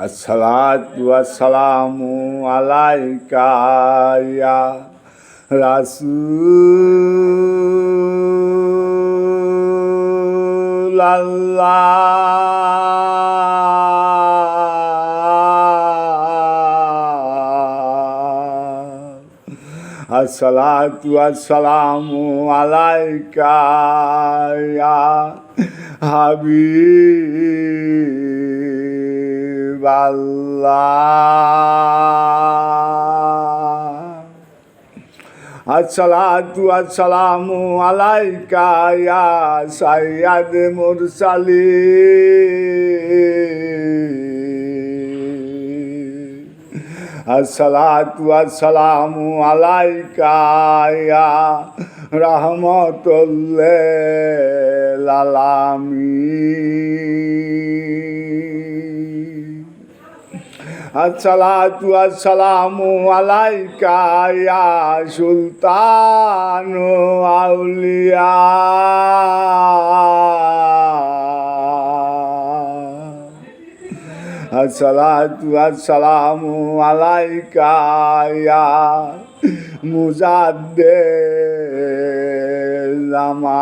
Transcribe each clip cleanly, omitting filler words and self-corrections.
আসসালাতু ওয়াসসালামু আলাইকা ইয়া রাসূলাল্লাহ। আসসালাতু ওয়াসসালামু আলাইকা ইয়া হাবিবাল্লাহ। আসসালাতু ওয়াসসালামু আলাইকা ইয়া সাইয়্যিদ মুরসালিন। আসসালাতু ওয়াসসালামু আলাইকা ইয়া রাহমাতুল লিল আলামিন। আসসালাতু ওয়াসসালামু আলাইকা ইয়া সুলতানু আউলিয়া। আসসালাতু ওয়াসসালামু আলাইকা ইয়া মুজাদ্দিদ জামান।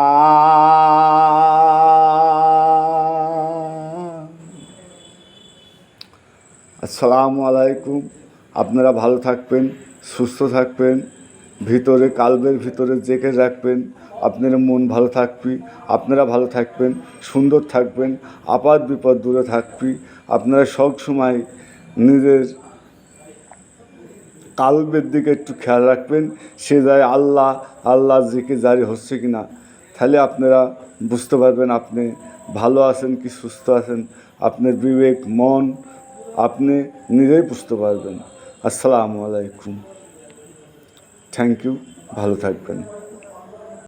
আসসালামু আলাইকুম। আপনারা ভালো থাকবেন, সুস্থ থাকবেন, ভিতরে কালবের ভিতরে জেগে রাখবেন। আপনারা মন ভালো থাকবি, আপনারা ভালো থাকবেন, সুন্দর থাকবেন, আপাত বিপদ দূরে থাকবি। আপনারা সব সময় নিজের কালবের দিকে একটু খেয়াল রাখবেন, সে যায় আল্লাহ জিকে জারি হচ্ছে কি না। তাহলে আপনারা বুঝতে পারবেন আপনি ভালো আছেন কি সুস্থ আছেন। আপনার বিবেক মন আপনি নিজেই বুঝতে পারবেন। আসসালামু আলাইকুম। থ্যাংক ইউ, ভালো থাকবেন।